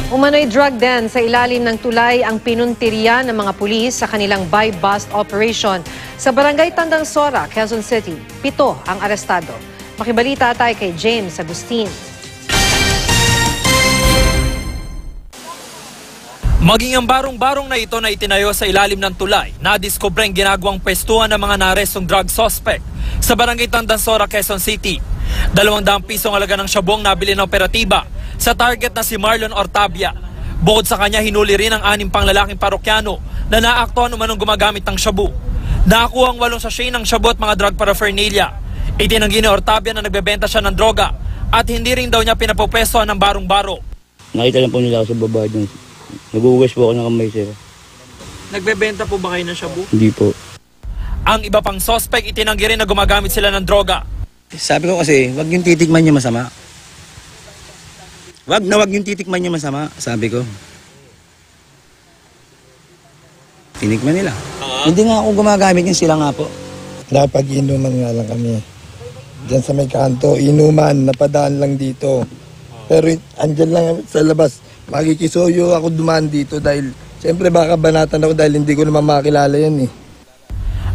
Umano'y drug den sa ilalim ng tulay ang pinuntirya ng mga pulis sa kanilang buy-bust operation sa Barangay Tandang Sora, Quezon City. 7 ang arestado. Makibalita tayo kay James Agustin. Maging ang barong-barong na ito na itinayo sa ilalim ng tulay, nadiskubreng ginagawang pwestuhan ng mga naarestong drug suspect sa Barangay Tandang Sora, Quezon City. 200 pisong halaga ng syabong nabili ng operatiba sa target na si Marlon Ortabia. Bukod sa kanya, hinuli rin ang 6 pang lalaking parokyano na naaktuhan umanong gumagamit ng shabu. Nakakuha ang 8 sachet ng shabu at mga drug paraphernalia. Itinanggi ni Ortabia na nagbebenta siya ng droga at hindi rin daw niya pinapopwestuhan ng barong-baro. Nakita lang po nila ako sa baba dun. Nag-uwes po ako ng kamay, sir. Nagbebenta po ba kayo ng shabu? Hindi po. Ang iba pang suspect itinanggi rin na gumagamit sila ng droga. Sabi ko kasi, wag yung titikman niya masama. Wag yung titikman niya masama, sabi ko. Tinikman nila. Hindi nga ako gumagamit yung sila nga po. Napag-inuman nga lang kami. Diyan sa may kanto, inuman, napadaan lang dito. Pero andyan lang sa labas, makikisuyo ako dumaan dito dahil siyempre baka banatan ako dahil hindi ko naman makilala yan eh.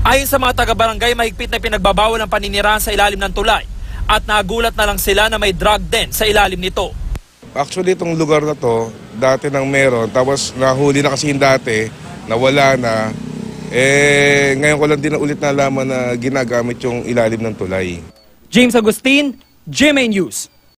Ayon sa mga taga-barangay, mahigpit na pinagbabawal ang paninirahan sa ilalim ng tulay at nagulat na lang sila na may drug den sa ilalim nito. Actually, itong lugar na to, dati nang meron, tapos nahuli na kasi yung dati, nawala na. Ngayon ko lang din ulit nalaman na ginagamit yung ilalim ng tulay. James Agustin, GMA News.